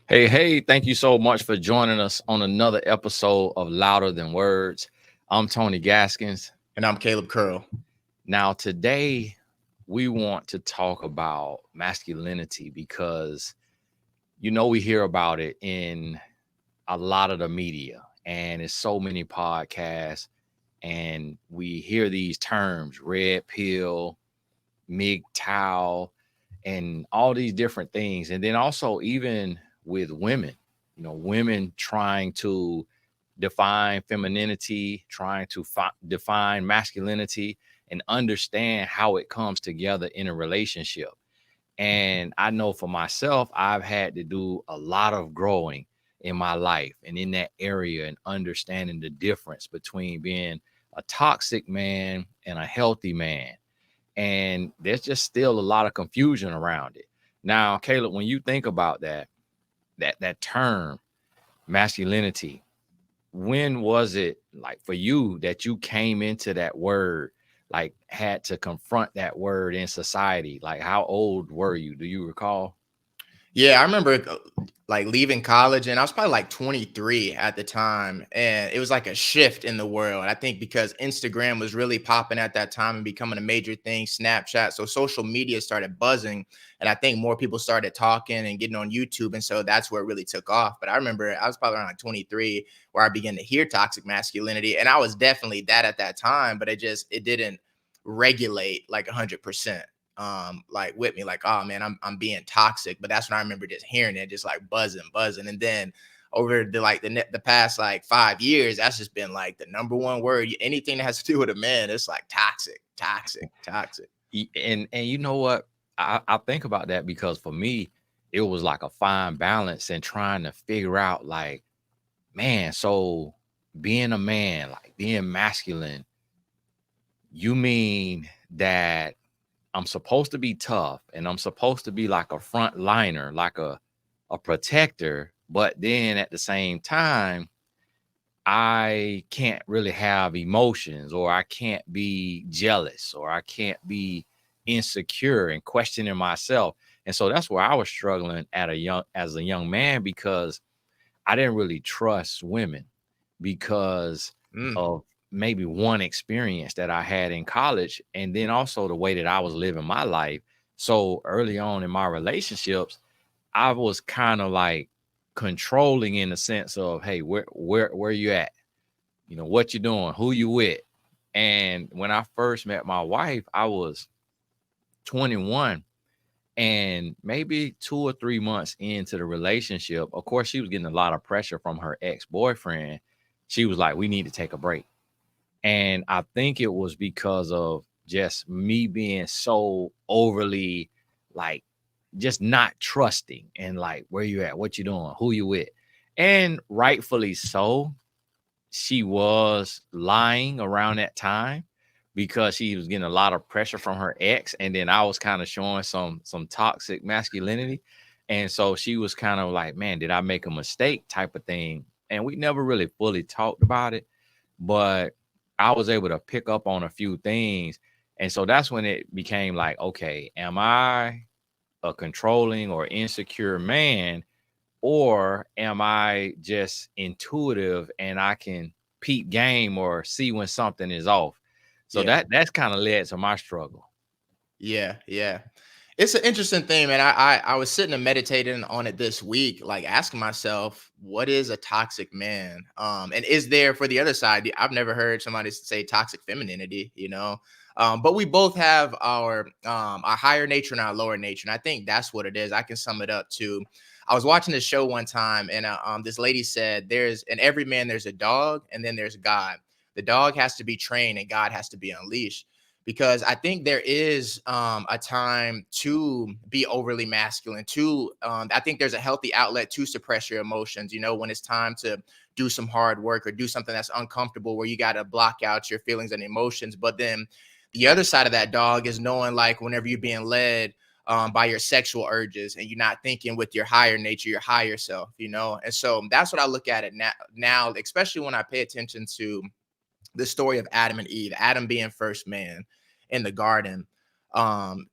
Hey, thank you so much for joining us on another episode of Louder Than Words. I'm Tony Gaskins. And I'm Caleb Curl. Now, today we want to talk about masculinity because we hear about it in a lot of the media, and it's so many podcasts, and we hear these terms red pill, MGTOW, and all these different things. And then also, even with women, women trying to define femininity, trying to define masculinity, and understand how it comes together in a relationship. And I know for myself, I've had to do a lot of growing in my life and in that area and understanding the difference between being a toxic man and a healthy man. And there's just still a lot of confusion around it. Now, Caleb, when you think about that term masculinity, when was it like for you that you came into that word, like had to confront that word in society? Like how old were you? Do you recall? Yeah, I remember like leaving college, and I was probably like 23 at the time. And it was like a shift in the world. I think because Instagram was really popping at that time and becoming a major thing, Snapchat. So social media started buzzing. And I think more people started talking and getting on YouTube. And so that's where it really took off. But I remember I was probably around like 23 where I began to hear toxic masculinity. And I was definitely that at that time, but it didn't regulate like 100%. Like with me, like, oh man, I'm being toxic. But that's when I remember just hearing it, just like buzzing. And then over the past like 5 years, that's just been like the number one word. Anything that has to do with a man, it's like toxic. And you know what? I think about that because for me, it was like a fine balance and trying to figure out like, man, so being a man, like being masculine, you mean that I'm supposed to be tough and I'm supposed to be like a front liner, like a protector, but then at the same time, I can't really have emotions, or I can't be jealous, or I can't be insecure and questioning myself. And so that's where I was struggling as a young man, because I didn't really trust women because Mm, of maybe one experience that I had in college, and then also the way that I was living my life. So early on in my relationships, I was kind of like controlling in the sense of, hey, where you at? What you doing? Who you with? And when I first met my wife, I was 21, and maybe 2 or 3 months into the relationship, of course, she was getting a lot of pressure from her ex-boyfriend. She was like, we need to take a break. And I think it was because of just me being so overly like just not trusting and like, where you at, what you doing, who you with. And rightfully so, she was lying around that time because she was getting a lot of pressure from her ex, and then I was kind of showing some toxic masculinity. And so she was kind of like, man, did I make a mistake type of thing. And we never really fully talked about it, but I was able to pick up on a few things. And so that's when it became like, okay, am I a controlling or insecure man, or am I just intuitive and I can peep game or see when something is off? So yeah. that's kind of led to my struggle. Yeah. It's an interesting thing, man. I was sitting and meditating on it this week, like asking myself, what is a toxic man? And is there for the other side? I've never heard somebody say toxic femininity, you know. But we both have our higher nature and our lower nature, and I think that's what it is. I can sum it up to. I was watching this show one time, and this lady said, "There's in every man there's a dog, and then there's God. The dog has to be trained, and God has to be unleashed." Because I think there is a time to be overly masculine. I think there's a healthy outlet to suppress your emotions. You know, when it's time to do some hard work or do something that's uncomfortable, where you got to block out your feelings and emotions. But then the other side of that dog is knowing, like, whenever you're being led by your sexual urges and you're not thinking with your higher nature, your higher self, you know. And so that's what I look at it now, especially when I pay attention to the story of Adam and Eve, Adam being first man in the garden. Um,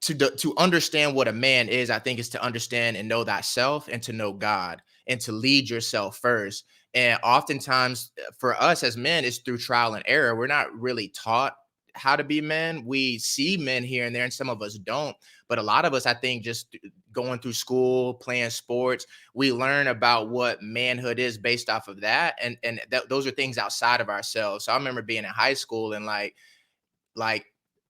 to understand what a man is, I think, is to understand and know thyself and to know God and to lead yourself first. And oftentimes for us as men, it's through trial and error. We're not really taught how to be men. We see men here and there, and some of us don't. But a lot of us, I think, just going through school, playing sports, we learn about what manhood is based off of that. And those are things outside of ourselves. So I remember being in high school and like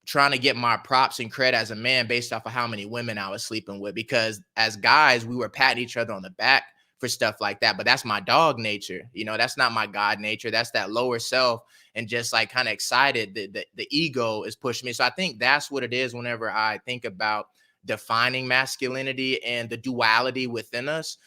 trying to get my props and credit as a man based off of how many women I was sleeping with. Because as guys, we were patting each other on the back for stuff like that. But that's my dog nature. That's not my God nature. That's that lower self. And just like kind of excited, the ego is pushing me. So I think that's what it is whenever I think about defining masculinity and the duality within us.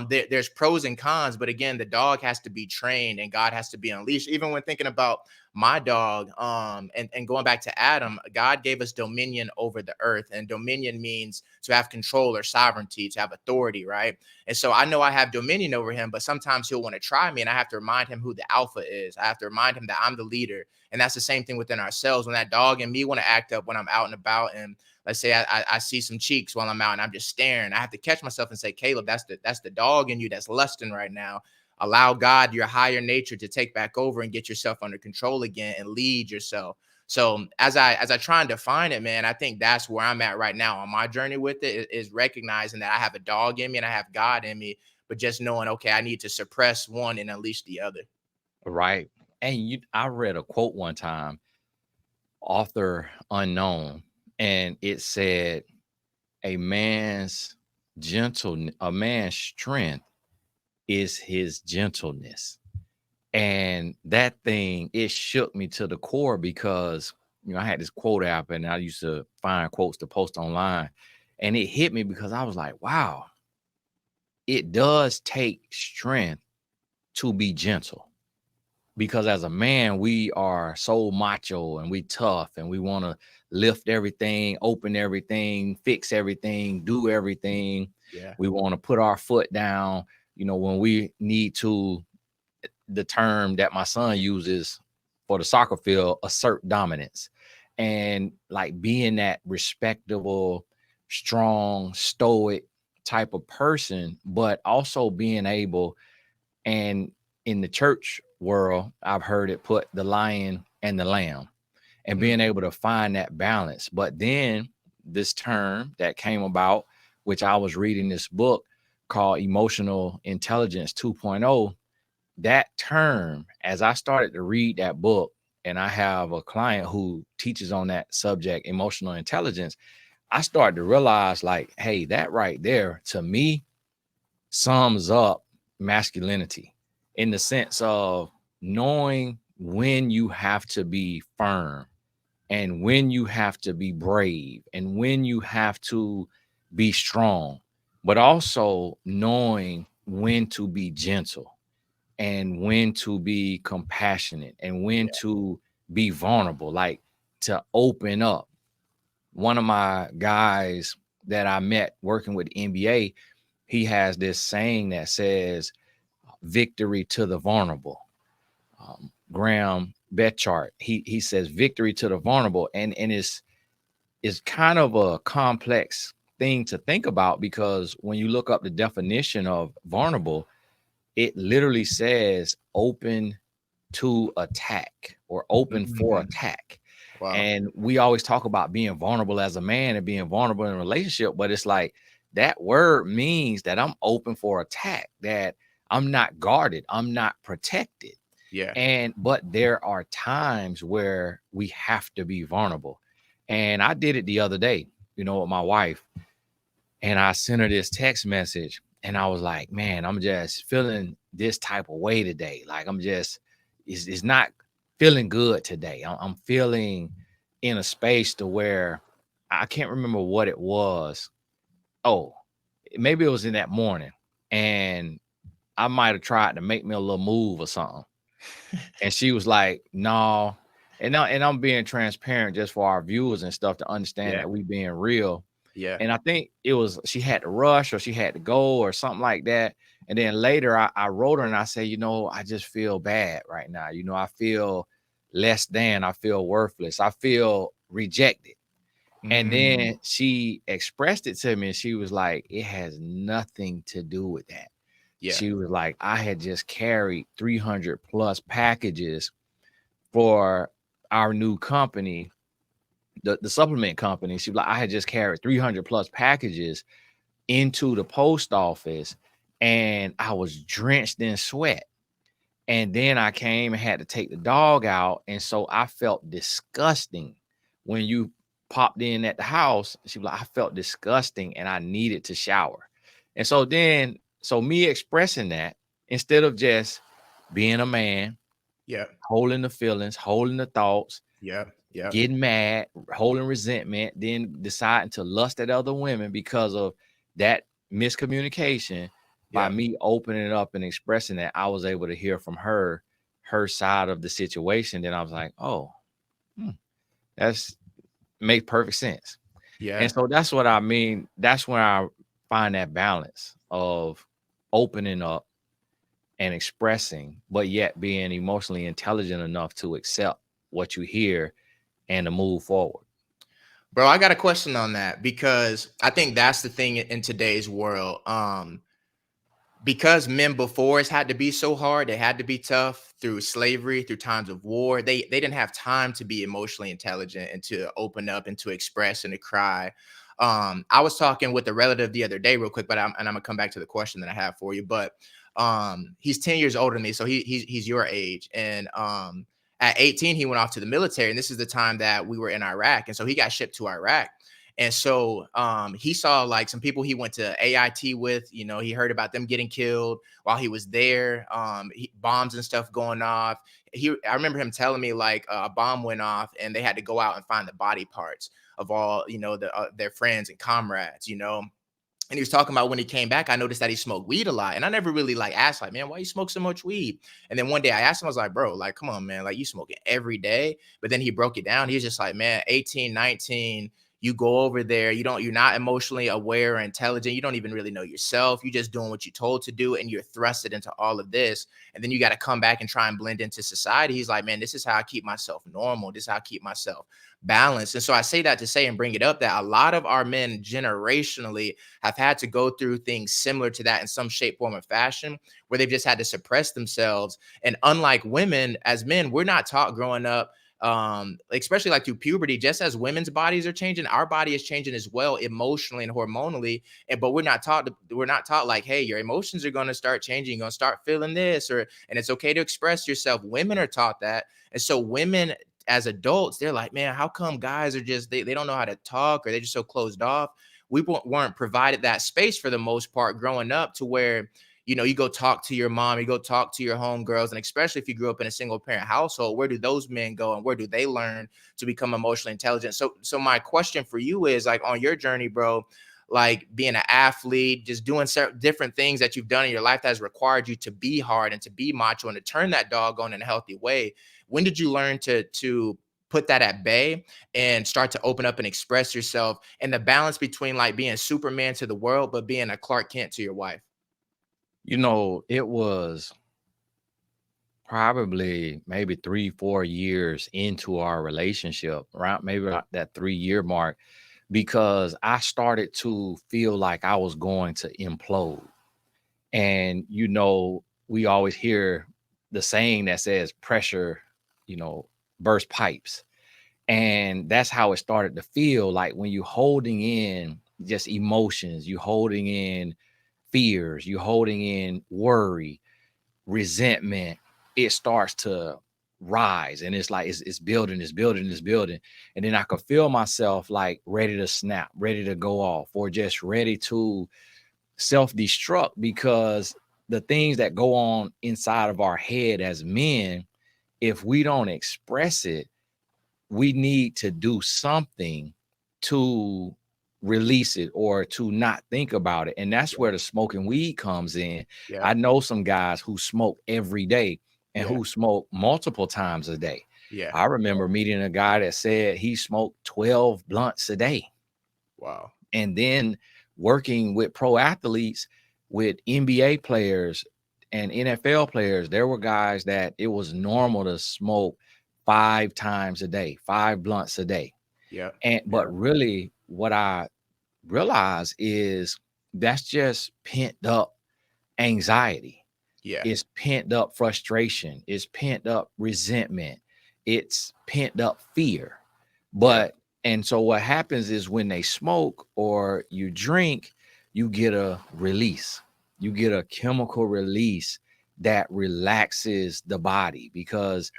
There's pros and cons, but again, the dog has to be trained and God has to be unleashed. Even when thinking about my dog, and going back to Adam, God gave us dominion over the earth, and dominion means to have control or sovereignty, to have authority, right? And so I know I have dominion over him, but sometimes he'll want to try me, and I have to remind him who the alpha is. I have to remind him that I'm the leader. And that's the same thing within ourselves. When that dog and me want to act up when I'm out and about, and let's say I see some cheeks while I'm out and I'm just staring, I have to catch myself and say, Caleb, that's the dog in you that's lusting right now. Allow God, your higher nature, to take back over and get yourself under control again and lead yourself. So as I try and define it, man, I think that's where I'm at right now on my journey with it, is recognizing that I have a dog in me and I have God in me, but just knowing, okay, I need to suppress one and unleash the other. Right. And I read a quote one time, author unknown, and it said, a man's strength is his gentleness. And that thing, it shook me to the core because, I had this quote app and I used to find quotes to post online. And it hit me because I was like, wow, it does take strength to be gentle. Because as a man, we are so macho and we tough and we want to lift everything, open everything, fix everything, do everything. Yeah. We want to put our foot down, when we need to. The term that my son uses for the soccer field, assert dominance, and like being that respectable, strong, stoic type of person, but also being able, and in the church world, I've heard it put, the lion and the lamb, and being able to find that balance. But then this term that came about, which I was reading this book called Emotional Intelligence 2.0, that term, as I started to read that book, and I have a client who teaches on that subject, emotional intelligence, I started to realize, like, hey, that right there to me sums up masculinity, in the sense of knowing when you have to be firm and when you have to be brave and when you have to be strong, but also knowing when to be gentle and when to be compassionate and when Yeah. to be vulnerable, like to open up. One of my guys that I met working with the NBA, he has this saying that says, victory to the vulnerable. Graham Betchart, he says victory to the vulnerable. And it's kind of a complex thing to think about, because when you look up the definition of vulnerable, it literally says open to attack or open for Mhm. attack. Wow. And we always talk about being vulnerable as a man and being vulnerable in a relationship, but it's like that word means that I'm open for attack, that I'm not guarded, I'm not protected. Yeah. And but there are times where we have to be vulnerable. And I did it the other day, with my wife, and I sent her this text message, and I was like, man, I'm just feeling this type of way today. Like it's not feeling good today. I'm feeling in a space to where I can't remember what it was. Oh, maybe it was in that morning, and I might have tried to make me a little move or something. And she was like, no. And I'm being transparent just for our viewers and stuff to understand Yeah. that we being real. Yeah. And I think it was she had to rush or she had to go or something like that. And then later I wrote her and I said, I just feel bad right now. I feel less than, I feel worthless, I feel rejected. And Mm, then she expressed it to me and she was like, it has nothing to do with that. yeah, She was like, I had just carried 300 plus packages for our new company, the supplement company. She was like, I had just carried 300 plus packages into the post office and I was drenched in sweat. And then I came and had to take the dog out. And so I felt disgusting when you popped in at the house. She was like, I felt disgusting and I needed to shower. And so then, so me expressing that instead of just being a man, yeah, holding the feelings, holding the thoughts, yeah, yeah, getting mad, holding resentment, then deciding to lust at other women because of that miscommunication. By yeah. me opening it up and expressing that, I was able to hear from her side of the situation. Then I was like, oh, hmm, that's make perfect sense. And Yeah. so that's what I mean. That's when I find that balance of opening up and expressing, but yet being emotionally intelligent enough to accept what you hear and to move forward. Bro, I got a question on that because I think that's the thing in today's world. Because men before us had to be so hard, they had to be tough through slavery, through times of war. They didn't have time to be emotionally intelligent and to open up and to express and to cry. I was talking with a relative the other day, real quick, but I'm gonna come back to the question that I have for you. But he's 10 years older than me, so he's your age, and at 18 he went off to the military, and this is the time that we were in Iraq, and so he got shipped to Iraq. And so he saw like some people he went to AIT with, you know, he heard about them getting killed while he was there, bombs and stuff going off. I remember him telling me like a bomb went off and they had to go out and find the body parts of all, you know, their friends and comrades, you know. And he was talking about when he came back, I noticed that he smoked weed a lot. And I never really like asked, like, man, why you smoke so much weed? And then one day I asked him, I was like, bro, like, come on, man, like you smoking every day. But then he broke it down. He was just like, man, 18, 19, you go over there, you're not emotionally aware or intelligent. You don't even really know yourself. You're just doing what you're told to do, and you're thrusted into all of this. And then you got to come back and try and blend into society. He's like, man, this is how I keep myself normal. This is how I keep myself balanced. And so I say that to say and bring it up that a lot of our men generationally have had to go through things similar to that in some shape, form, or fashion, where they've just had to suppress themselves. And unlike women, as men, we're not taught growing up, especially like through puberty, just as women's bodies are changing, our body is changing as well, emotionally and hormonally. And but we're not taught like, hey, your emotions are going to start changing, you're going to start feeling this, or and it's okay to express yourself. Women are taught that. And so women as adults, they're like, man, how come guys are just they don't know how to talk, or they're just so closed off? We weren't provided that space for the most part growing up, to where, you know, you go talk to your mom, you go talk to your homegirls, and especially if you grew up in a single parent household, where do those men go and where do they learn to become emotionally intelligent? So my question for you is, like, on your journey, bro, like being an athlete, just doing different things that you've done in your life that has required you to be hard and to be macho and to turn that dog on in a healthy way. When did you learn to put that at bay and start to open up and express yourself, and the balance between like being Superman to the world but being a Clark Kent to your wife? You know, it was probably maybe 3, 4 years into our relationship, around maybe about that 3-year mark, because I started to feel like I was going to implode. And, you know, we always hear the saying that says pressure, you know, burst pipes. And that's how it started to feel like when you holding in just emotions, you holding in fears, you holding in worry, resentment, it starts to rise. And it's like it's building, it's building, it's building. And then I could feel myself like ready to snap, ready to go off, or just ready to self-destruct, because the things that go on inside of our head as men, if we don't express it, we need to do something to release it or to not think about it. And that's Yeah, where the smoking weed comes in. yeah, I know some guys who smoke every day and yeah, who smoke multiple times a day. yeah. I remember meeting a guy that said he smoked 12 blunts a day. Wow. And then working with pro athletes, with NBA players and NFL players, there were guys that it was normal to smoke 5 times a day, 5 blunts a day. Yeah. And but Yeah. really what I realize is that's just pent up anxiety. Yeah. It's pent up frustration. It's pent up resentment. It's pent up fear. Yeah. But and so what happens is when they smoke or you drink, you get a release. You get a chemical release that relaxes the body because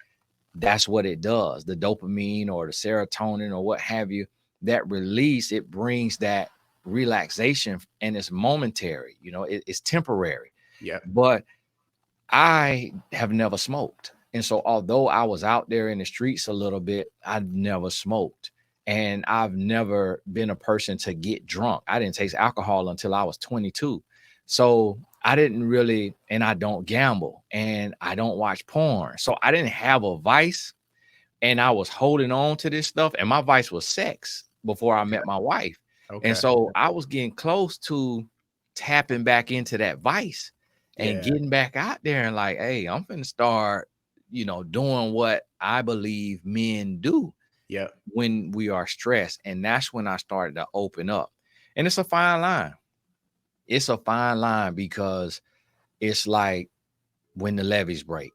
that's what it does. The dopamine or the serotonin or what have you, that release, it brings that relaxation and it's momentary, it's temporary. Yeah. But I have never smoked. And so, although I was out there in the streets a little bit, I never smoked. And I've never been a person to get drunk. I didn't taste alcohol until I was 22. So, I didn't really, and I don't gamble and I don't watch porn. So, I didn't have a vice and I was holding on to this stuff. And my vice was sex before I met Okay. my wife. And Okay. so I was getting close to tapping back into that vice and Yeah. getting back out there and like, hey, I'm finna start, doing what I believe men do Yeah. when we are stressed. And that's when I started to open up. And it's a fine line. It's a fine line because it's like when the levees break,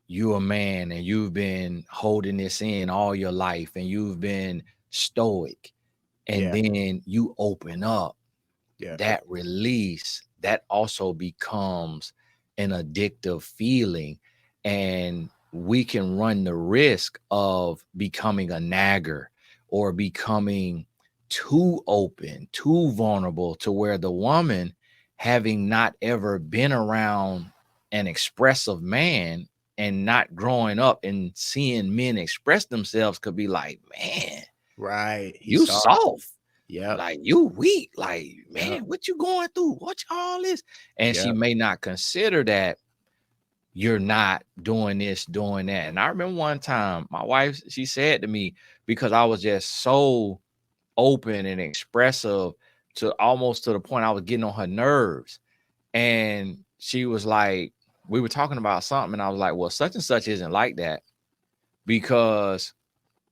you're a man and you've been holding this in all your life and you've been stoic and Yeah. then you open up, Yeah. that release that also becomes an addictive feeling, and we can run the risk of becoming a nagger or becoming too open, too vulnerable, to where the woman, having not ever been around an expressive man and not growing up and seeing men express themselves, could be like, man, Right. He's you soft. soft, Yep. like you weak, like, Yep. man, what you going through, what all this? And she Yep. may not consider that you're not doing this, doing that. And I remember one time my wife, she said to me, because I was just so open and expressive, to almost to the point I was getting on her nerves. And she was like, we were talking about something and I was like, well, such and such isn't like that because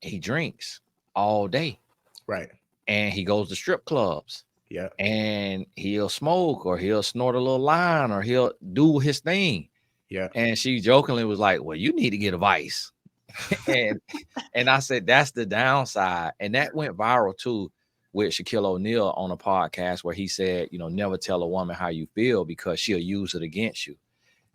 he drinks all day Right. and he goes to strip clubs Yep. and he'll smoke or he'll snort a little line or he'll do his thing. Yep. And she jokingly was like, well, you need to get a vice. and and I said, that's the downside. And that went viral too with Shaquille O'Neal on a podcast where he said, never tell a woman how you feel because she'll use it against you.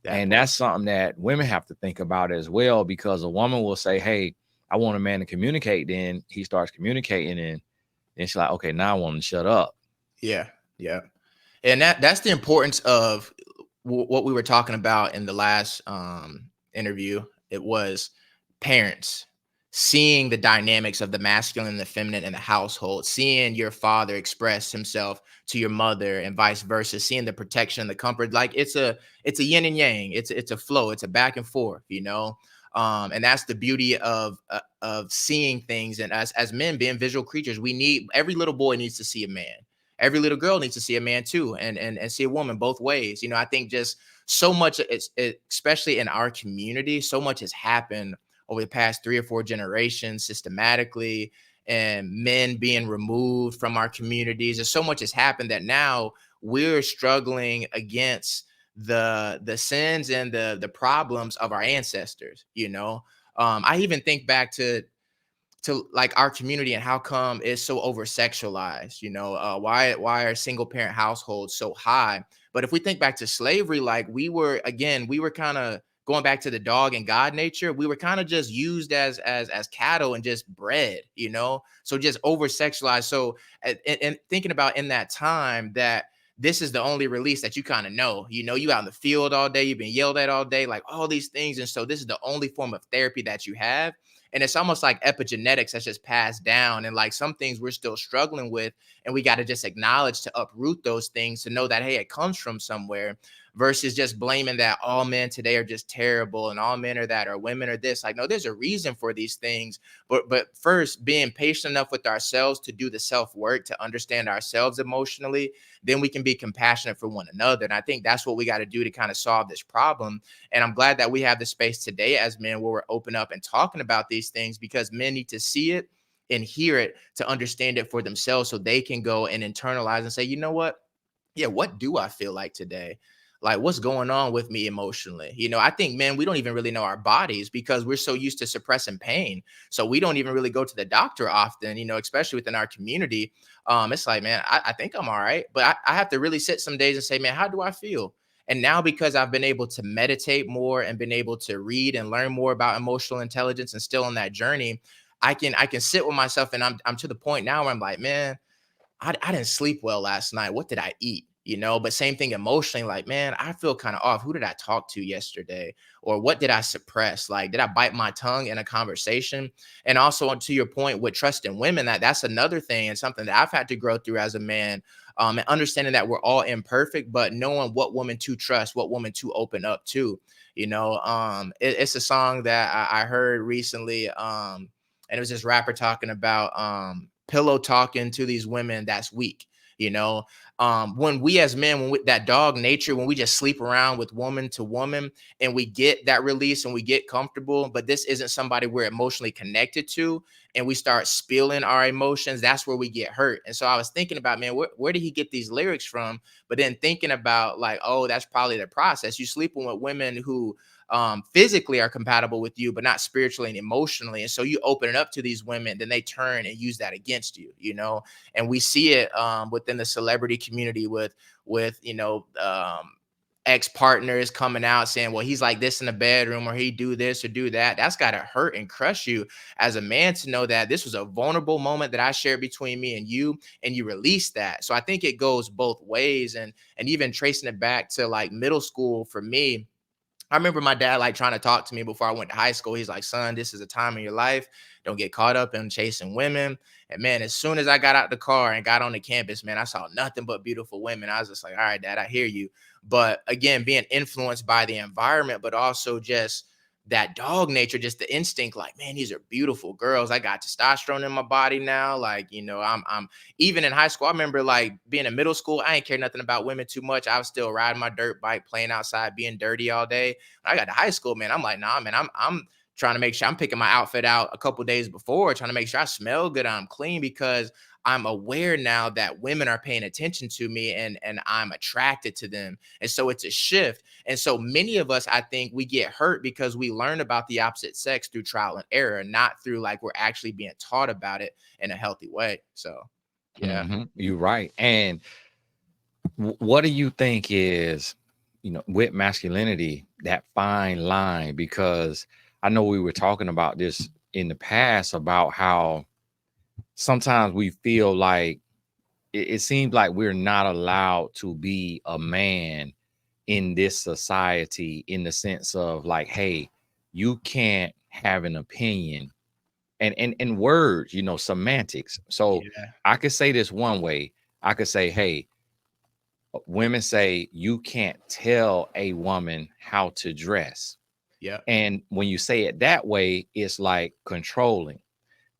That And part. that's something that women have to think about as well, because a woman will say, hey, I want a man to communicate. Then he starts communicating and then she's like, okay, now I want him to shut up. Yeah. Yeah. And that's the importance of what we were talking about in the last interview. It was parents seeing the dynamics of the masculine and the feminine in the household, seeing your father express himself to your mother and vice versa, seeing the protection and the comfort. Like it's a yin and yang. It's a flow. It's a back and forth. And that's the beauty of seeing things. And as men, being visual creatures, we need, every little boy needs to see a man. Every little girl needs to see a man too, and see a woman both ways. I think just so much, especially in our community, so much has happened over the past 3 or 4 generations systematically, and men being removed from our communities. And so much has happened that now we're struggling against the sins and the problems of our ancestors. I even think back to like our community and how come it's so over sexualized. Why are single parent households so high? But if we think back to slavery, like we were kind of going back to the dog and god nature. We were kind of just used as cattle and just bred. So just over sexualized. So and thinking about in that time that this is the only release that you kind of know. You out in the field all day, you've been yelled at all day, like all these things. And so this is the only form of therapy that you have. And it's almost like epigenetics that's just passed down. And like some things we're still struggling with. And we got to just acknowledge to uproot those things to know that, hey, it comes from somewhere, versus just blaming that all men today are just terrible and all men are that or women are this. Like, no, there's a reason for these things. But first, being patient enough with ourselves to do the self-work, to understand ourselves emotionally, then we can be compassionate for one another. And I think that's what we got to do to kind of solve this problem. And I'm glad that we have the space today as men where we're open up and talking about these things, because men need to see it and hear it to understand it for themselves, so they can go and internalize and say, you know what, yeah, what do I feel like today? Like, what's going on with me emotionally? I think, man, we don't even really know our bodies because we're so used to suppressing pain. So we don't even really go to the doctor often, especially within our community. It's like, man, I think I'm all right. But I have to really sit some days and say, man, how do I feel? And now, because I've been able to meditate more and been able to read and learn more about emotional intelligence and still on that journey, I can sit with myself, and I'm to the point now where I'm like, man, I didn't sleep well last night. What did I eat? But same thing emotionally, like, man, I feel kind of off. Who did I talk to yesterday? Or what did I suppress? Like, did I bite my tongue in a conversation? And also, to your point with trusting women, that's another thing and something that I've had to grow through as a man. And understanding that we're all imperfect, but knowing what woman to trust, what woman to open up to. It's a song that I heard recently. And it was this rapper talking about pillow talking to these women that's weak. you know when we as men, that dog nature, when we just sleep around with woman to woman and we get that release and we get comfortable, but this isn't somebody we're emotionally connected to, and we start spilling our emotions, that's where we get hurt. And so I was thinking about, man, where did he get these lyrics from? But then thinking about, like, oh, that's probably the process. You sleeping with women who physically are compatible with you, but not spiritually and emotionally. And so you open it up to these women, then they turn and use that against you. And we see it within the celebrity community with ex-partners coming out saying, well, he's like this in the bedroom, or he do this or do that. That's got to hurt and crush you as a man, to know that this was a vulnerable moment that I shared between me and you release that. So I think it goes both ways. And even tracing it back to like middle school for me, I remember my dad like trying to talk to me before I went to high school. He's like, son, this is a time in your life. Don't get caught up in chasing women. And man, as soon as I got out the car and got on the campus, man, I saw nothing but beautiful women. I was just like, all right, dad, I hear you. But again, being influenced by the environment, but also just that dog nature, just the instinct, like, man, these are beautiful girls. I got testosterone in my body now. Like, I'm even in high school. I remember like being in middle school, I ain't care nothing about women too much. I was still riding my dirt bike, playing outside, being dirty all day. When I got to high school, man, I'm like, nah, man, I'm trying to make sure I'm picking my outfit out a couple days before, trying to make sure I smell good, I'm clean, because I'm aware now that women are paying attention to me, and I'm attracted to them. And so it's a shift. And so many of us, I think, we get hurt because we learn about the opposite sex through trial and error, not through like we're actually being taught about it in a healthy way. So yeah. You're right. And what do you think is, with masculinity, that fine line? Because I know we were talking about this in the past about how sometimes we feel like it seems like we're not allowed to be a man in this society, in the sense of like, hey, you can't have an opinion, and words, semantics. So Yeah. I could say this one way. I could say, hey, women say you can't tell a woman how to dress. Yeah. And when you say it that way, it's like controlling.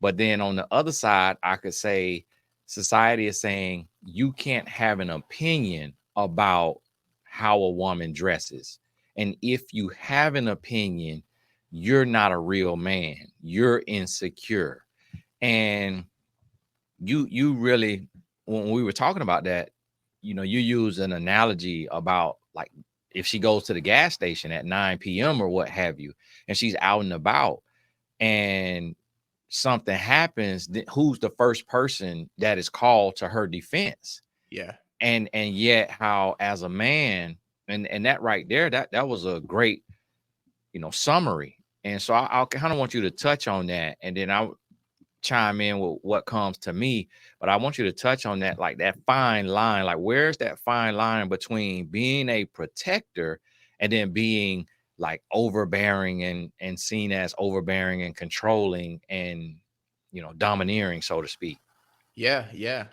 But then on the other side, I could say society is saying you can't have an opinion about how a woman dresses. And if you have an opinion, you're not a real man. You're insecure. And you really, when we were talking about that, you use an analogy about like if she goes to the gas station at 9 p.m. or what have you, and she's out and about, and something happens, who's the first person that is called to her defense? Yeah. And yet how as a man, and that right there, that was a great summary. And so I kind of want you to touch on that, and then I'll chime in with what comes to me. But I want you to touch on that, like that fine line. Like, where's that fine line between being a protector and then being like overbearing and seen as overbearing and controlling and domineering, so to speak? Yeah. Yeah.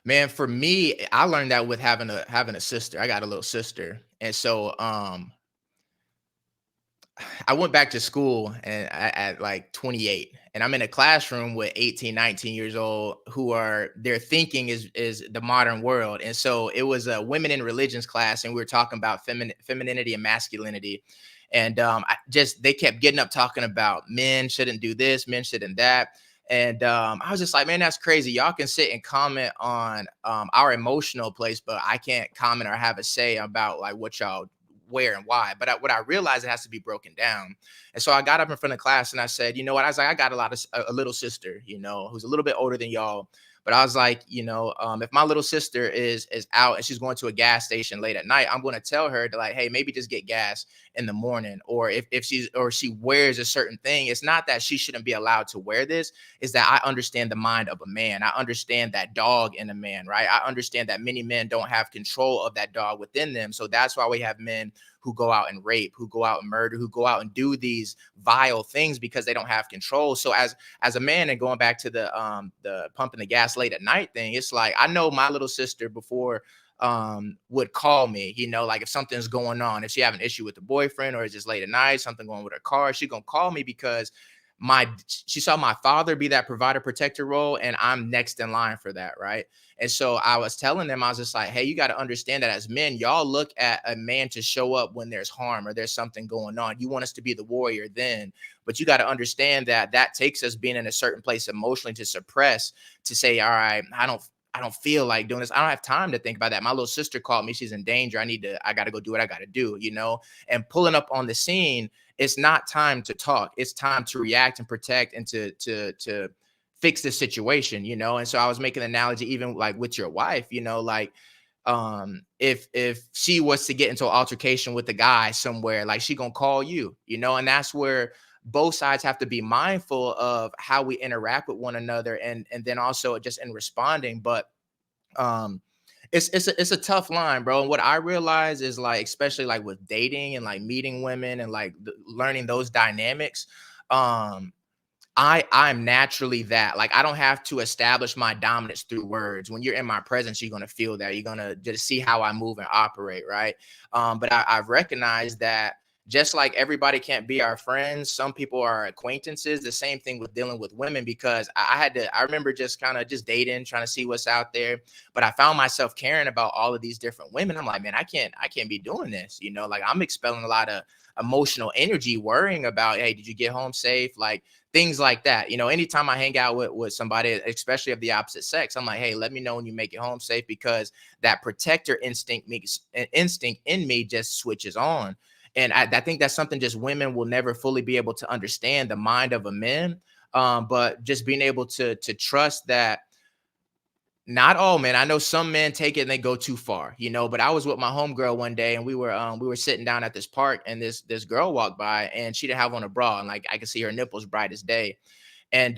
Man, for me, I learned that with having a sister. I got a little sister. And so I went back to school and at like 28, and I'm in a classroom with 18, 19 years old who are, their thinking is the modern world. And so it was a women in religions class, and we were talking about femininity and masculinity. And they kept getting up talking about men shouldn't do this, men shouldn't that. And I was just like, man, that's crazy. Y'all can sit and comment on our emotional place, but I can't comment or have a say about like what y'all where and why. But what I realized, it has to be broken down. And so I got up in front of class and I said, you know what? I was like, I got a little sister, you know, who's a little bit older than y'all. But I was like, you know, if my little sister is out and she's going to a gas station late at night, I'm going to tell her to like, hey, maybe just get gas in the morning. Or if she's or she wears a certain thing, it's not that she shouldn't be allowed to wear this. Is that I understand the mind of a man. I understand that dog in a man, right? I understand that many men don't have control of that dog within them. So that's why we have men who go out and rape, who go out and murder, who go out and do these vile things because they don't have control. So as a man, and going back to the pumping the gas late at night thing, it's like I know my little sister before would call me, you know, like if something's going on, if she have an issue with the boyfriend or it's just late at night, something going with her car, she gonna call me because she saw my father be that provider protector role, and I'm next in line for that, right? And so I was telling them, I was just like, hey, you got to understand that as men, y'all look at a man to show up when there's harm or there's something going on. You want us to be the warrior then, but you got to understand that that takes us being in a certain place emotionally to suppress, to say, all right, I don't feel like doing this. I don't have time to think about that. My little sister called me. She's in danger. I got to go do what I got to do, you know? And pulling up on the scene, it's not time to talk. It's time to react and protect and to fix the situation, you know? And so I was making an analogy, even like with your wife, you know, like if she was to get into an altercation with the guy somewhere, like she gonna call you, you know? And that's where both sides have to be mindful of how we interact with one another, and then also just in responding. But um it's a tough line, bro. And what I realize is like, especially like with dating and like meeting women and like learning those dynamics, um I'm naturally that. Like I don't have to establish my dominance through words. When you're in my presence, you're gonna feel that. You're gonna just see how I move and operate, right? But I've recognized that just like everybody can't be our friends, some people are acquaintances. The same thing with dealing with women, because I remember just kind of just dating, trying to see what's out there. But I found myself caring about all of these different women. I'm like, man, I can't be doing this. You know, like I'm expelling a lot of emotional energy worrying about, hey, did you get home safe? Like things like that. You know, anytime I hang out with somebody, especially of the opposite sex, I'm like, hey, let me know when you make it home safe, because that protector instinct in me just switches on. And I think that's something just women will never fully be able to understand, the mind of a man. But just being able to trust that not all men. I know some men take it and they go too far, you know. But I was with my homegirl one day, and we were sitting down at this park, and this girl walked by, and she didn't have on a bra, and like I could see her nipples bright as day. And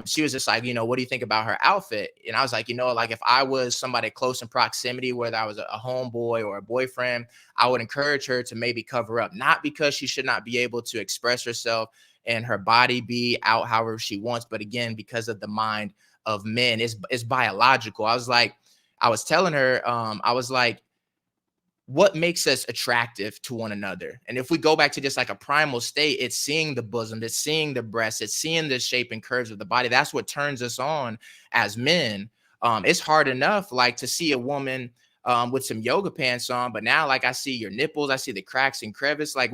she was just like, you know, what do you think about her outfit? And I was like, you know, like if I was somebody close in proximity, whether I was a homeboy or a boyfriend, I would encourage her to maybe cover up, not because she should not be able to express herself and her body be out however she wants, but again, because of the mind of men, it's biological. I was telling her, I was like, what makes us attractive to one another? And if we go back to just like a primal state, it's seeing the bosom, it's seeing the breasts, it's seeing the shape and curves of the body. That's what turns us on as men. It's hard enough like to see a woman with some yoga pants on, but now like I see your nipples, I see the cracks and crevice. Like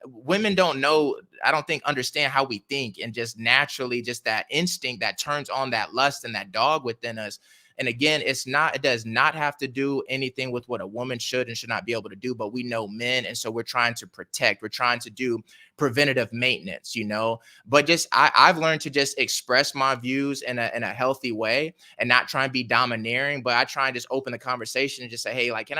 women don't know, I don't think understand how we think, and just naturally just that instinct that turns on that lust and that dog within us. And again, it does not have to do anything with what a woman should and should not be able to do, but we know men. And so we're trying to protect, we're trying to do preventative maintenance, you know. But I've learned to just express my views in a healthy way and not try and be domineering, but I try and just open the conversation and just say, hey, like, can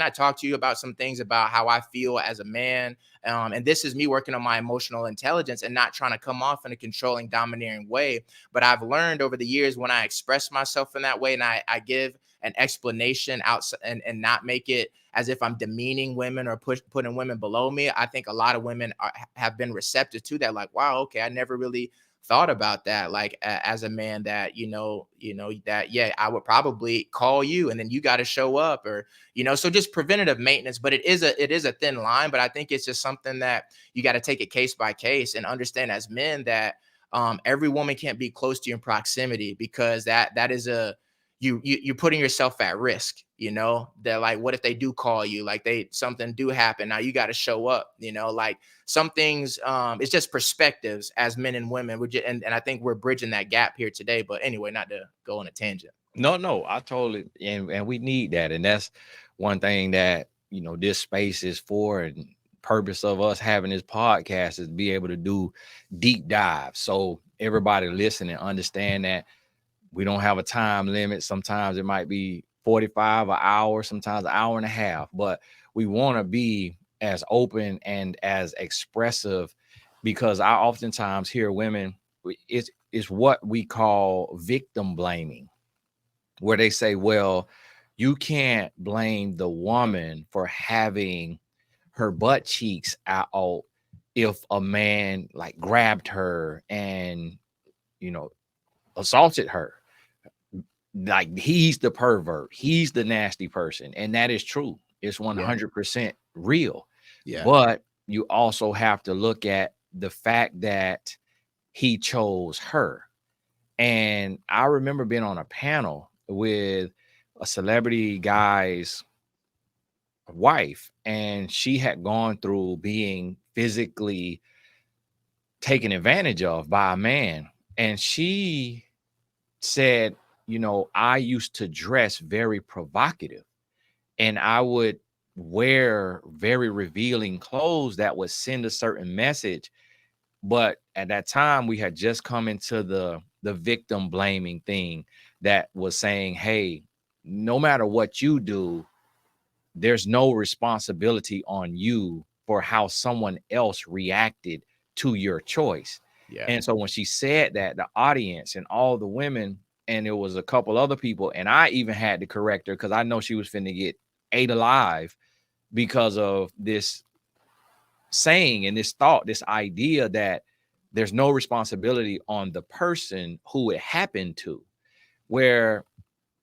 I talk to you about some things about how I feel as a man? And this is me working on my emotional intelligence and not trying to come off in a controlling, domineering way. But I've learned over the years, when I express myself in that way and I give an explanation outside, and not make it as if I'm demeaning women or putting women below me, I think a lot of women have been receptive to that. Like, wow, okay, I never really thought about that. Like as a man, that that yeah, I would probably call you, and then you got to show up, or so just preventative maintenance. But it is a thin line. But I think it's just something that you got to take it case by case and understand as men that every woman can't be close to you in proximity, because that is you're putting yourself at risk. They're like, what if they do call you, like something do happen, now you got to show up. Like some things, it's just perspectives as men and women, and I think we're bridging that gap here today. But anyway, not to go on a tangent. No, I totally, and we need that. And that's one thing that, this space is for, and purpose of us having this podcast is to be able to do deep dives. So everybody listening understand that we don't have a time limit. Sometimes it might be 45 an hour, sometimes an hour and a half, but we want to be as open and as expressive, because I oftentimes hear women, it's what we call victim blaming, where they say, well, you can't blame the woman for having her butt cheeks out if a man like grabbed her and, assaulted her. Like, he's the pervert, he's the nasty person. And that is true. It's Yeah. 100% real. Yeah. But you also have to look at the fact that he chose her. And I remember being on a panel with a celebrity guy's wife, and she had gone through being physically taken advantage of by a man. And she said, I used to dress very provocative, and I would wear very revealing clothes that would send a certain message. But at that time, we had just come into the victim blaming thing that was saying, hey, no matter what you do, there's no responsibility on you for how someone else reacted to your choice. Yeah. And so when she said that, the audience and all the women, and there was a couple other people, and I even had to correct her because I know she was finna get ate alive because of this saying and this thought, this idea that there's no responsibility on the person who it happened to. Where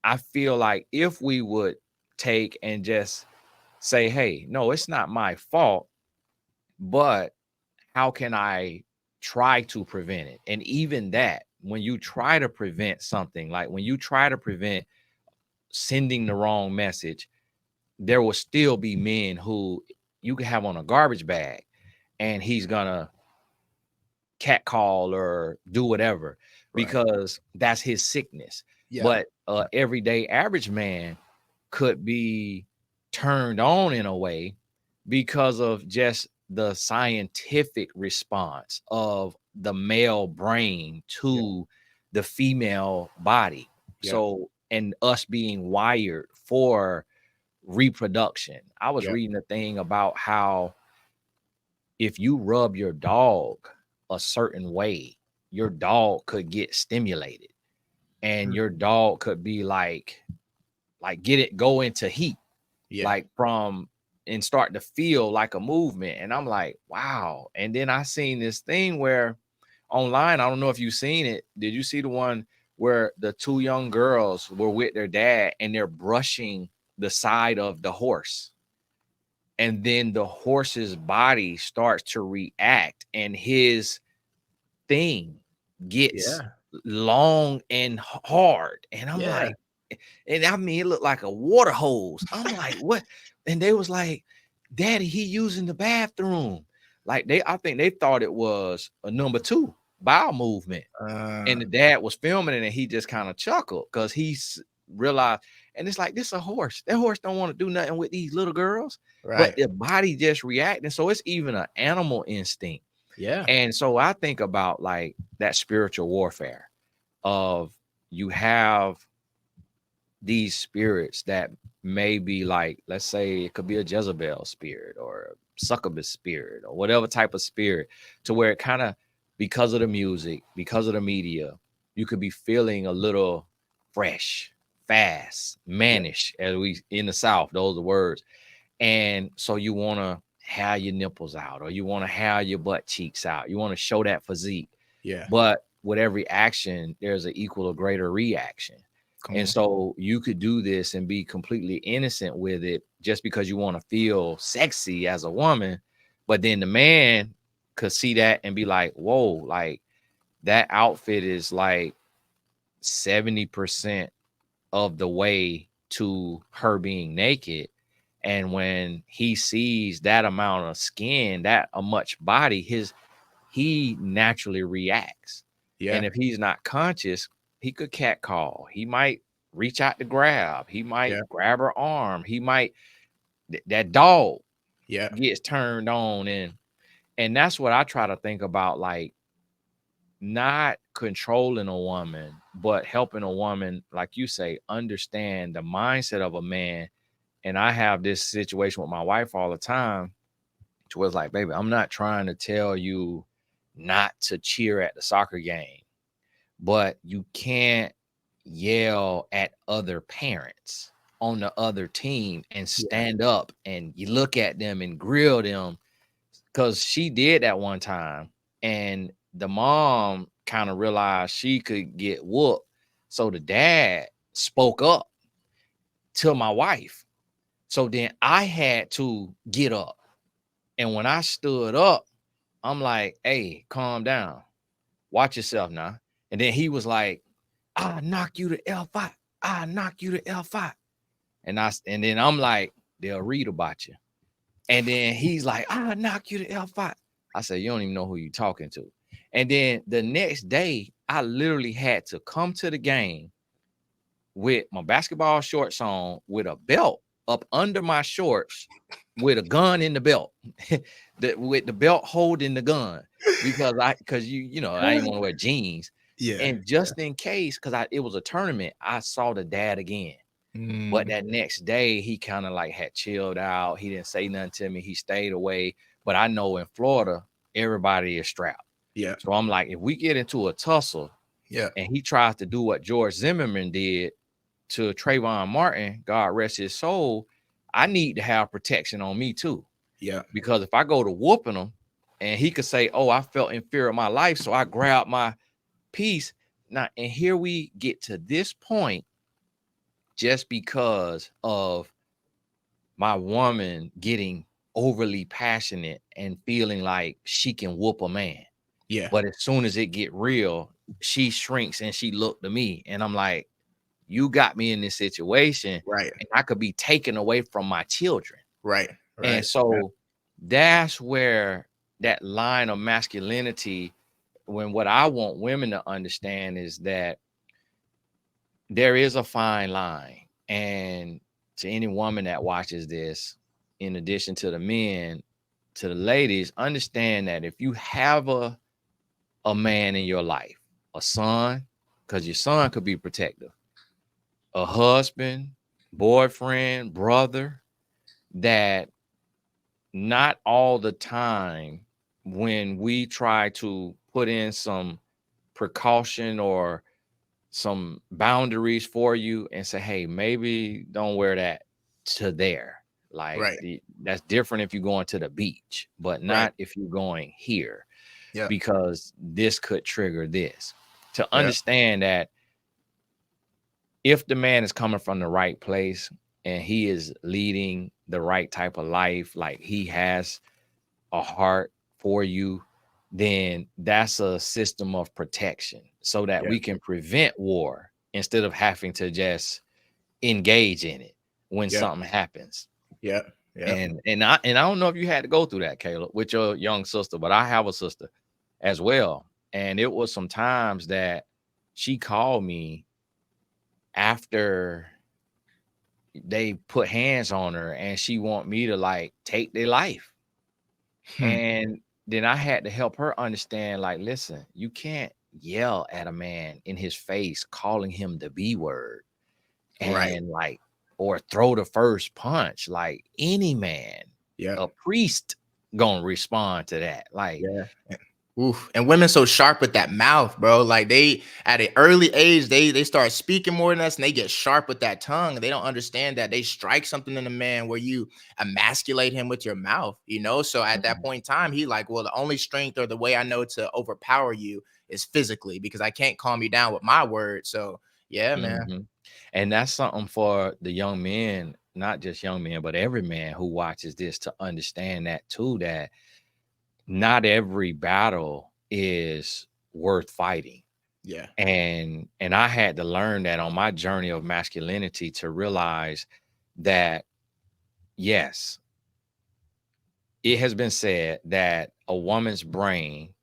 I feel like if we would take and just say, hey, no, it's not my fault, but how can I try to prevent it? And even that, when you try to prevent something, like when you try to prevent sending the wrong message, there will still be men who you can have on a garbage bag and he's gonna catcall or do whatever Right. because that's his sickness. Yeah. But everyday average man could be turned on in a way because of just the scientific response of the male brain Yeah. to the female body. Yeah. So, and us being wired for reproduction. I was Yeah. reading a thing about how if you rub your dog a certain way, your dog could get stimulated and your dog could be like get it go into heat, Yeah. like from and start to feel like a movement. And I'm like, wow. And then I seen this thing where online, I don't know if you've seen it. Did you see the one where the two young girls were with their dad and they're brushing the side of the horse? And then the horse's body starts to react and his thing gets Yeah. long and hard. And I'm Yeah. like, and I mean, it looked like a water hose. I'm like, what? And they was like, Daddy, he using the bathroom. Like I think they thought it was a number two bowel movement. And the dad was filming it and he just kind of chuckled because realized, and it's like, this a horse. That horse don't want to do nothing with these little girls, but Right. the body just reacting. So it's even an animal instinct. Yeah. And so I think about like that spiritual warfare of you have these spirits that may be like, let's say it could be a Jezebel spirit or a succubus spirit or whatever type of spirit, to where it kind of, because of the music, because of the media, you could be feeling a little fresh, fast, Yeah. mannish, as we in the South, those are words. And so you want to have your nipples out or you want to have your butt cheeks out. You want to show that physique. Yeah. But with every action, there's an equal or greater reaction. Come And on. so you could do this and be completely innocent with it just because you want to feel sexy as a woman. But then the man could see that and be like, whoa, like that outfit is like 70% of the way to her being naked. And when he sees that amount of skin, that a much body, he naturally reacts. Yeah. And if he's not conscious, he could catcall. He might reach out to grab. He might Yeah. grab her arm. He might that dog Yeah. gets turned on, and that's what I try to think about, like not controlling a woman, but helping a woman, like you say, understand the mindset of a man. And I have this situation with my wife all the time, to where it's like, baby, I'm not trying to tell you not to cheer at the soccer game, but you can't yell at other parents on the other team and Yeah. stand up and you look at them and grill them, because she did that one time, and the mom kind of realized she could get whooped. So the dad spoke up to my wife. So then I had to get up. And when I stood up, I'm like, hey, calm down. Watch yourself now. And then he was like, I'll knock you to L5. I'll knock you to L5. And then I'm like, they'll read about you. And then he's like, I'll knock you to L5. I said, you don't even know who you're talking to. And then the next day, I literally had to come to the game with my basketball shorts on, with a belt up under my shorts, with a gun in the belt, with the belt holding the gun, because I didn't want to wear jeans. Yeah. And just in case, because it was a tournament, I saw the dad again. But Mm, that next day, he kind of like had chilled out. He didn't say nothing to me. He stayed away. But I know in Florida, everybody is strapped. yeah. So I'm like, if we get into a tussle Yeah. and he tries to do what George Zimmerman did to Trayvon Martin, God rest his soul, I need to have protection on me too. Yeah. Because if I go to whooping him and he could say, oh, I felt in fear of my life, so I grabbed my piece. Now, and here we get to this point just because of my woman getting overly passionate and feeling like she can whoop a man. Yeah. But as soon as it get real, she shrinks and she looked to me. And I'm like, you got me in this situation Right. and I could be taken away from my children. Right. And Right. Yeah. so that's where that line of masculinity, when what I want women to understand is that there is a fine line. And to any woman that watches this, in addition to the men, to the ladies, understand that if you have a man in your life, a son, because your son could be protective, a husband, boyfriend, brother, that not all the time when we try to put in some precaution or some boundaries for you and say, hey, maybe don't wear that to there. Like Right. that's different if you're going to the beach, but Right. not if you're going here, Yeah. because this could trigger this. To Yeah. understand that if the man is coming from the right place and he is leading the right type of life, like he has a heart for you, then that's a system of protection so that Yeah. we can prevent war instead of having to just engage in it when Yeah. something happens. Yeah. Yeah. And I don't know if you had to go through that, Caleb, with your young sister, but I have a sister as well. And it was some times that she called me after they put hands on her and she want me to like take their life. Hmm. And then I had to help her understand, like, listen, you can't yell at a man in his face, calling him the B word, Right. and like, or throw the first punch. Like any man, Yeah. a priest gonna respond to that. Like, Yeah. Oof. And women so sharp with that mouth, bro. Like they at an early age, they start speaking more than us and they get sharp with that tongue. They don't understand that they strike something in a man where you emasculate him with your mouth, you know. So at that mhm, point in time, he like, well, the only strength or the way I know to overpower you is physically because I can't calm you down with my words. So yeah, man. mhm. And that's something for the young men, not just young men, but every man who watches this to understand that too, that not every battle is worth fighting. Yeah. And I had to learn that on my journey of masculinity, to realize that yes, it has been said that a woman's brain,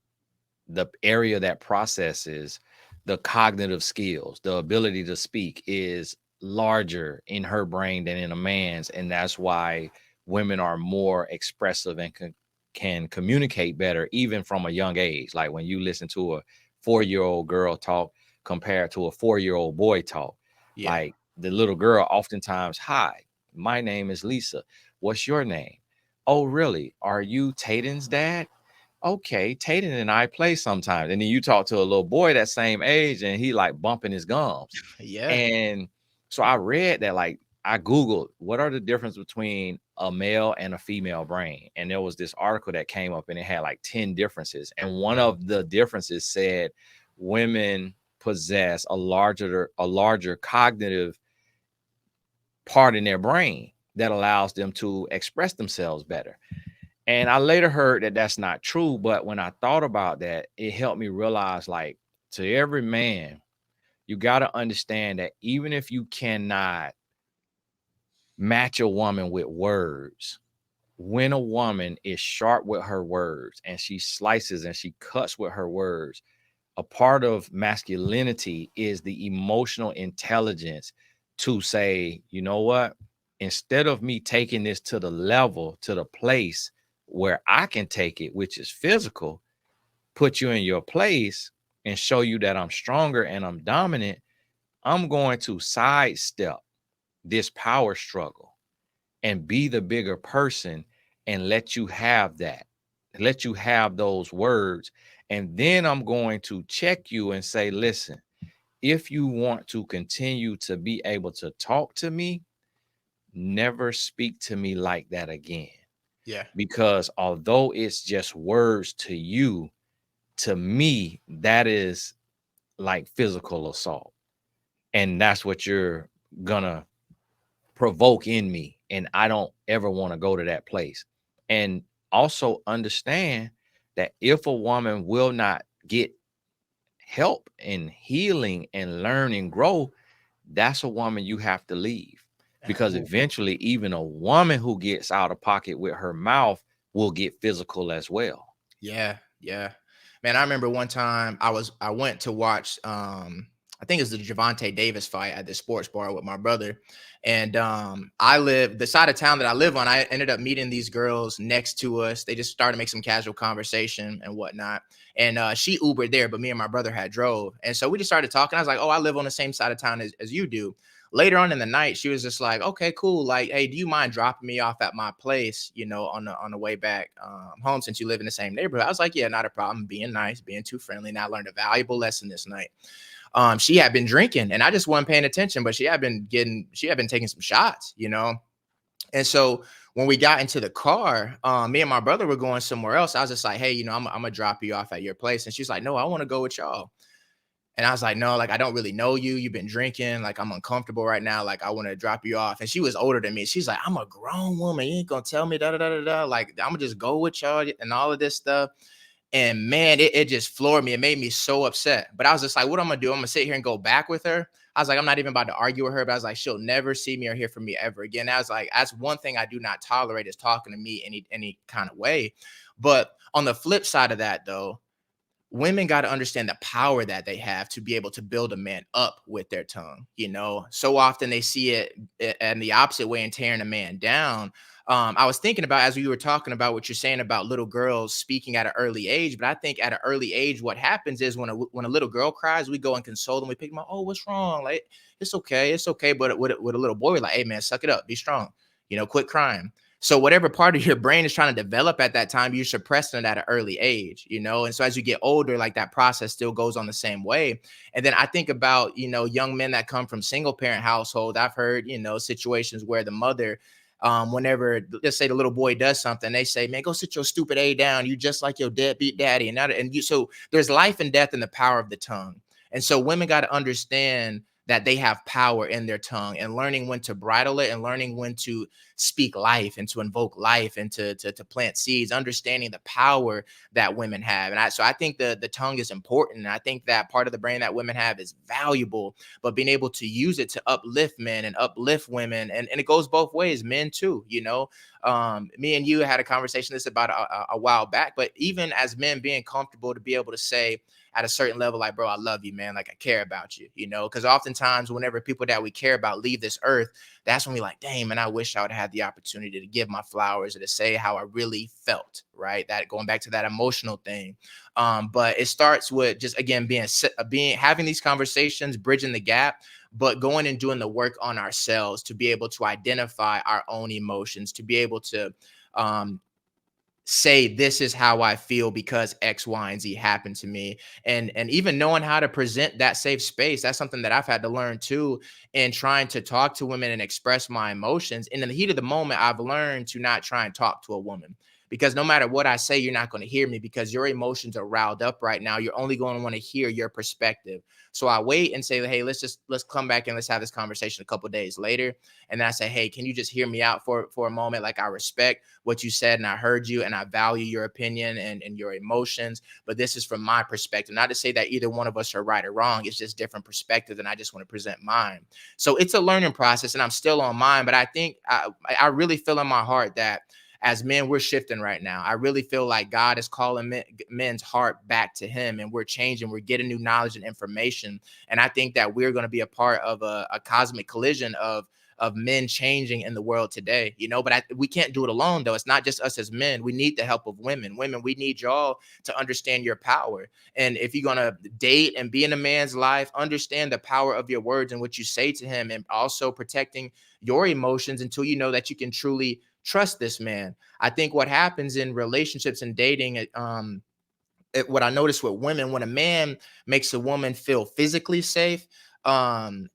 the area that processes the cognitive skills, the ability to speak, is larger in her brain than in a man's. And that's why women are more expressive and can communicate better, even from a young age. Like when you listen to a 4-year-old girl talk compared to a 4-year-old boy talk, Yeah. like the little girl oftentimes, hi, my name is Lisa. What's your name? Oh, really? Are you Tayden's dad? Okay, Tayden and I play sometimes. And then you talk to a little boy that same age and he like bumping his gums. Yeah. And so I read that, like, I Googled what are the difference between a male and a female brain. And there was this article that came up and it had like 10 differences. And one of the differences said women possess a larger cognitive part in their brain that allows them to express themselves better. And I later heard that that's not true. But when I thought about that, it helped me realize, like, to every man, you got to understand that even if you cannot match a woman with words, when a woman is sharp with her words and she slices and she cuts with her words, a part of masculinity is the emotional intelligence to say, you know what? Instead of me taking this to the level, to the place where I can take it, which is physical, put you in your place and show you that I'm stronger and I'm dominant, I'm going to sidestep this power struggle and be the bigger person and let you have that, let you have those words. And then I'm going to check you and say, listen, if you want to continue to be able to talk to me, never speak to me like that again. Yeah. Because although it's just words to you, to me, that is like physical assault. And that's what you're gonna provoke in me. And I don't ever want to go to that place. And also understand that if a woman will not get help in healing and learn and grow, that's a woman you have to leave. Because Ooh. eventually, even a woman who gets out of pocket with her mouth will get physical as well. Yeah, yeah. Man, I remember one time I went to watch I think it's the Javante Davis fight at the sports bar with my brother. And I live the side of town that I live on. I ended up meeting these girls next to us. They just started to make some casual conversation and whatnot. And she Ubered there, but me and my brother had drove. And so we just started talking. I was like, oh, I live on the same side of town as you do. Later on in the night, she was just like, okay, cool. Like, hey, do you mind dropping me off at my place, on the way back home, since you live in the same neighborhood? I was like, yeah, not a problem. Being nice, being too friendly. And I learned a valuable lesson this night. She had been drinking and I just wasn't paying attention, but she had been taking some shots. And so when we got into the car, me and my brother were going somewhere else. I was just like, hey, I'm gonna drop you off at your place. And she's like, no, I want to go with y'all. And I was like, no, like, I don't really know you. You've been drinking. Like, I'm uncomfortable right now. Like, I want to drop you off. And she was older than me. She's like, I'm a grown woman. You ain't going to tell me da da da da da. Like, I'm going to just go with y'all and all of this stuff. And man, it just floored me. It made me so upset. But I was just like, what I'm going to do? I'm going to sit here and go back with her. I was like, I'm not even about to argue with her. But I was like, she'll never see me or hear from me ever again. I was like, that's one thing I do not tolerate, is talking to me any kind of way. But on the flip side of that, though, women got to understand the power that they have to be able to build a man up with their tongue. So often they see it in the opposite way and tearing a man down. I was thinking about, as we were talking about what you're saying about little girls speaking at an early age, but I think at an early age, what happens is when a little girl cries, we go and console them. We pick them up. Oh, what's wrong? Like, it's okay. But with a little boy, we're like, hey man, suck it up, be strong. Quit crying. So whatever part of your brain is trying to develop at that time, you're suppressing it at an early age. And so as you get older, like, that process still goes on the same way. And then I think about, young men that come from single parent household. I've heard, situations where the mother, whenever, let's say, the little boy does something, they say, man, go sit your stupid A down. You just like your deadbeat daddy. So there's life and death in the power of the tongue. And so women got to understand that they have power in their tongue, and learning when to bridle it and learning when to speak life and to invoke life and to plant seeds, understanding the power that women have. And so I think the tongue is important. And I think that part of the brain that women have is valuable, but being able to use it to uplift men and uplift women. And it goes both ways, men too, you know. Me and you had a conversation this about a while back, but even as men, being comfortable to be able to say at a certain level, like, bro, I love you, man. Like, I care about you, you know, because oftentimes whenever people that we care about leave this earth, that's when we like, dang, man, I wish I would have had the opportunity to give my flowers or to say how I really felt, right? That going back to that emotional thing. But it starts with just, again, having these conversations, bridging the gap, but going and doing the work on ourselves to be able to identify our own emotions, to be able to um, say this is how I feel because X, Y, and Z happened to me. And even knowing how to present that safe space, that's something that I've had to learn too, in trying to talk to women and express my emotions. And in the heat of the moment, I've learned to not try and talk to a woman, because no matter what I say, you're not going to hear me because your emotions are riled up right now. You're only going to want to hear your perspective. So I wait and say, hey, let's come back and let's have this conversation a couple of days later. And then I say, hey, can you just hear me out for a moment? Like, I respect what you said and I heard you and I value your opinion and your emotions, but this is from my perspective. Not to say that either one of us are right or wrong. It's just different perspectives, and I just want to present mine. So it's a learning process, and I'm still on mine. But I think I really feel in my heart that as men, we're shifting right now. I really feel like God is calling men's heart back to Him, and we're changing. We're getting new knowledge and information, and I think that we're going to be a part of a cosmic collision of men changing in the world today, you know. But we can't do it alone, though. It's not just us as men. We need the help of women. Women, we need y'all to understand your power. And if you're going to date and be in a man's life, understand the power of your words and what you say to him, and also protecting your emotions until you know that you can truly trust this man. I think what happens in relationships and dating, what I notice with women, when a man makes a woman feel physically safe, and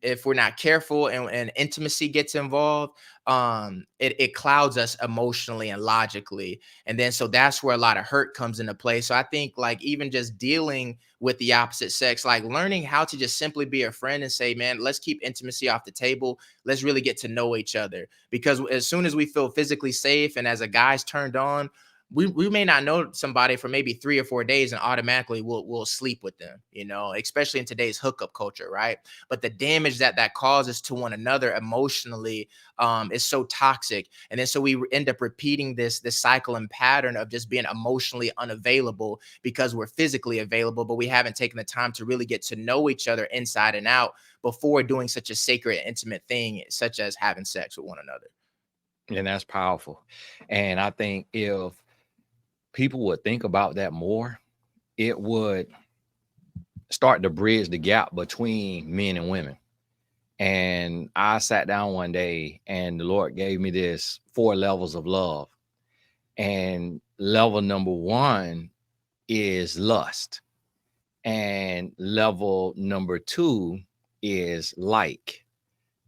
if we're not careful and intimacy gets involved, it clouds us emotionally and logically. And then so that's where a lot of hurt comes into play. So I think, like, even just dealing with the opposite sex, like learning how to just simply be a friend and say, man, let's keep intimacy off the table. Let's really get to know each other. Because as soon as we feel physically safe and as a guy's turned on, we may not know somebody for maybe 3 or 4 days and automatically we'll sleep with them, you know, especially in today's hookup culture, right? But the damage that causes to one another emotionally is so toxic. And then so we end up repeating this cycle and pattern of just being emotionally unavailable because we're physically available, but we haven't taken the time to really get to know each other inside and out before doing such a sacred, intimate thing such as having sex with one another. And that's powerful. And I think if people would think about that more, it would start to bridge the gap between men and women. And I sat down one day and the Lord gave me this 4 levels of love. And level number 1 is lust. And level number 2 is like.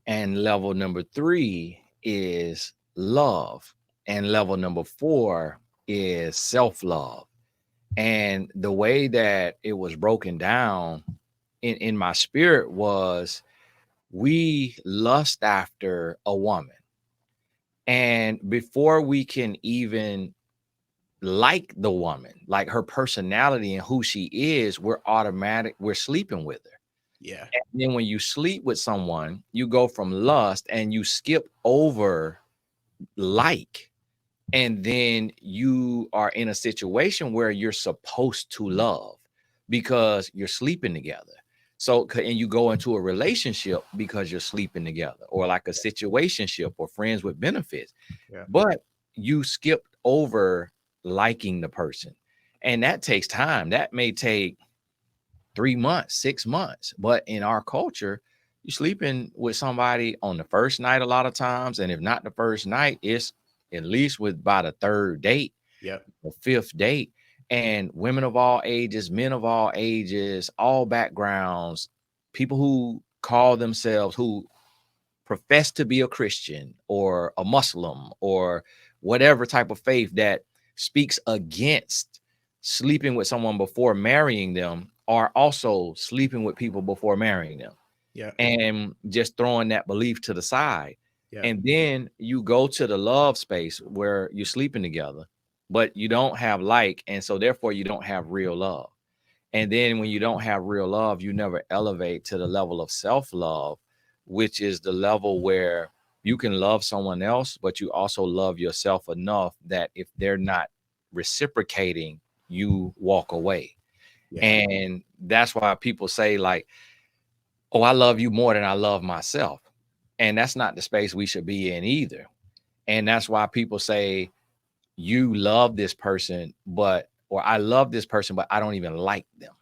And level number 3 is love. And level number 4 is self-love. And the way that it was broken down in my spirit was, we lust after a woman. And before we can even like the woman, like her personality and who she is, we're sleeping with her. Yeah. And then when you sleep with someone, you go from lust and you skip over like. And then you are in a situation where you're supposed to love because you're sleeping together. So, and you go into a relationship because you're sleeping together, or like a situationship or friends with benefits. Yeah. But you skipped over liking the person. And that takes time. That may take 3 months, 6 months. But in our culture, you're sleeping with somebody on the first night a lot of times. And if not the first night, it's at least with by the third date, Yep. the fifth date. And women of all ages, men of all ages, all backgrounds, people who call themselves, who profess to be a Christian or a Muslim or whatever type of faith that speaks against sleeping with someone before marrying them, are also sleeping with people before marrying them. Yeah. and just throwing that belief to the side. Yeah. And then you go to the love space where you're sleeping together, but you don't have like, and so therefore you don't have real love. And then when you don't have real love, you never elevate to the level of self-love, which is the level where you can love someone else, but you also love yourself enough that if they're not reciprocating, you walk away. Yeah. And that's why people say, like, oh, I love you more than I love myself. And that's not the space we should be in either. And that's why people say, you love this person, but, or I love this person, but I don't even like them.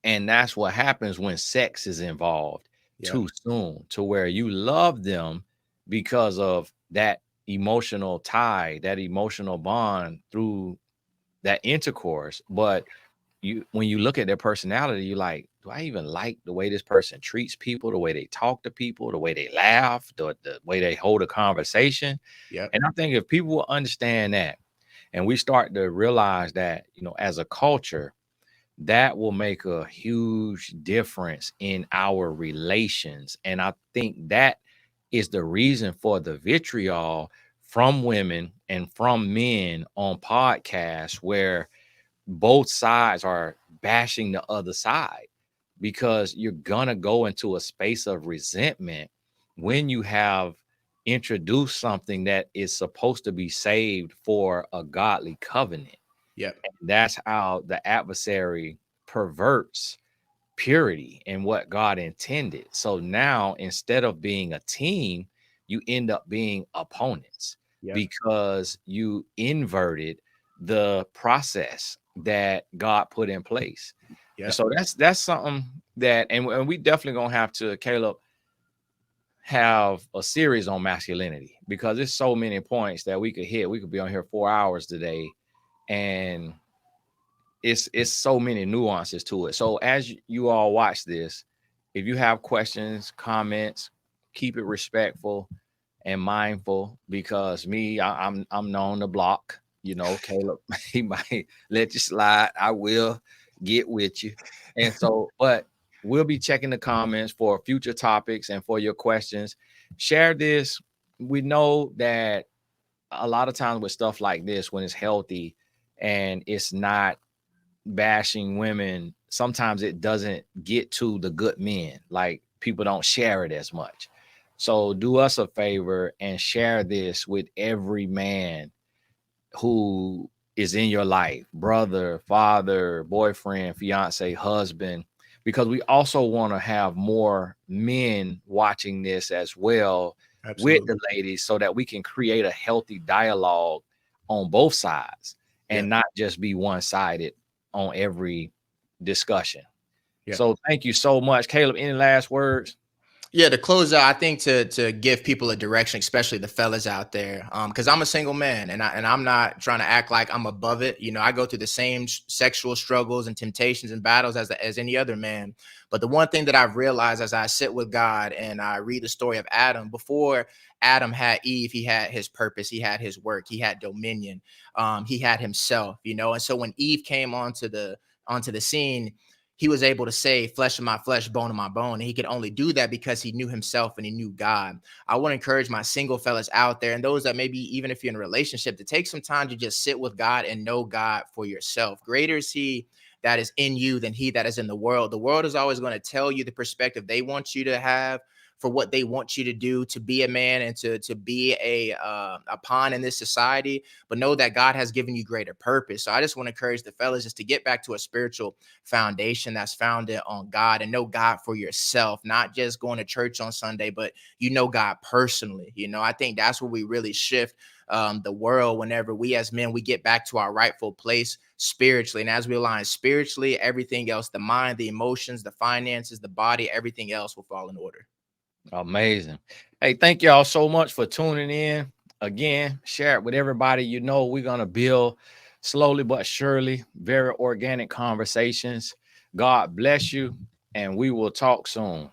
And that's what happens when sex is involved Yeah. too soon, to where you love them because of that emotional tie, that emotional bond through that intercourse. But you, when you look at their personality, you're like, do I even like the way this person treats people, the way they talk to people, the way they laugh, the way they hold a conversation? Yeah. And I think if people will understand that, and we start to realize that, as a culture, that will make a huge difference in our relations. And I think that is the reason for the vitriol from women and from men on podcasts, where both sides are bashing the other side, because you're gonna go into a space of resentment when you have introduced something that is supposed to be saved for a godly covenant. Yeah. That's how the adversary perverts purity and what God intended. So now, instead of being a team, you end up being opponents, Yeah. because you inverted the process that God put in place. And Yeah. so that's something that, and we definitely gonna have to, Caleb, have a series on masculinity, because there's so many points that we could hit. We could be on here 4 hours today, and it's so many nuances to it. So as you all watch this, if you have questions, comments, keep it respectful and mindful, because I'm known to block. Caleb, he might let you slide. I will get with you. And so, but we'll be checking the comments for future topics and for your questions. Share this. We know that a lot of times with stuff like this, when it's healthy and it's not bashing women, sometimes it doesn't get to the good men. Like, people don't share it as much. So do us a favor and share this with every man who is in your life, brother, father, boyfriend, fiance, husband, because we also want to have more men watching this as well with Absolutely. the ladies, so that we can create a healthy dialogue on both sides Yeah. and not just be one-sided on every discussion. Yeah. So thank you so much. Caleb, any last words? Yeah, to close out, I think to give people a direction, especially the fellas out there, because I'm a single man, and I'm not trying to act like I'm above it. I go through the same sexual struggles and temptations and battles as any other man. But the one thing that I've realized as I sit with God and I read the story of Adam, before Adam had Eve, he had his purpose, he had his work, he had dominion, he had himself. And so when Eve came onto the scene, he was able to say, flesh of my flesh, bone of my bone. And he could only do that because he knew himself and he knew God. I want to encourage my single fellas out there, and those that maybe even if you're in a relationship, to take some time to just sit with God and know God for yourself. Greater is he that is in you than he that is in the world. The world is always going to tell you the perspective they want you to have, for what they want you to do, to be a man and to be a pawn in this society. But know that God has given you greater purpose. So I just want to encourage the fellas just to get back to a spiritual foundation that's founded on God, and know God for yourself, not just going to church on Sunday, but God personally. I think that's where we really shift the world, whenever we as men, we get back to our rightful place spiritually. And as we align spiritually, everything else, the mind, the emotions, the finances, the body, everything else will fall in order. Amazing. Hey, thank y'all so much for tuning in. Again, share it with everybody. We're going to build slowly but surely very organic conversations. God bless you, and we will talk soon.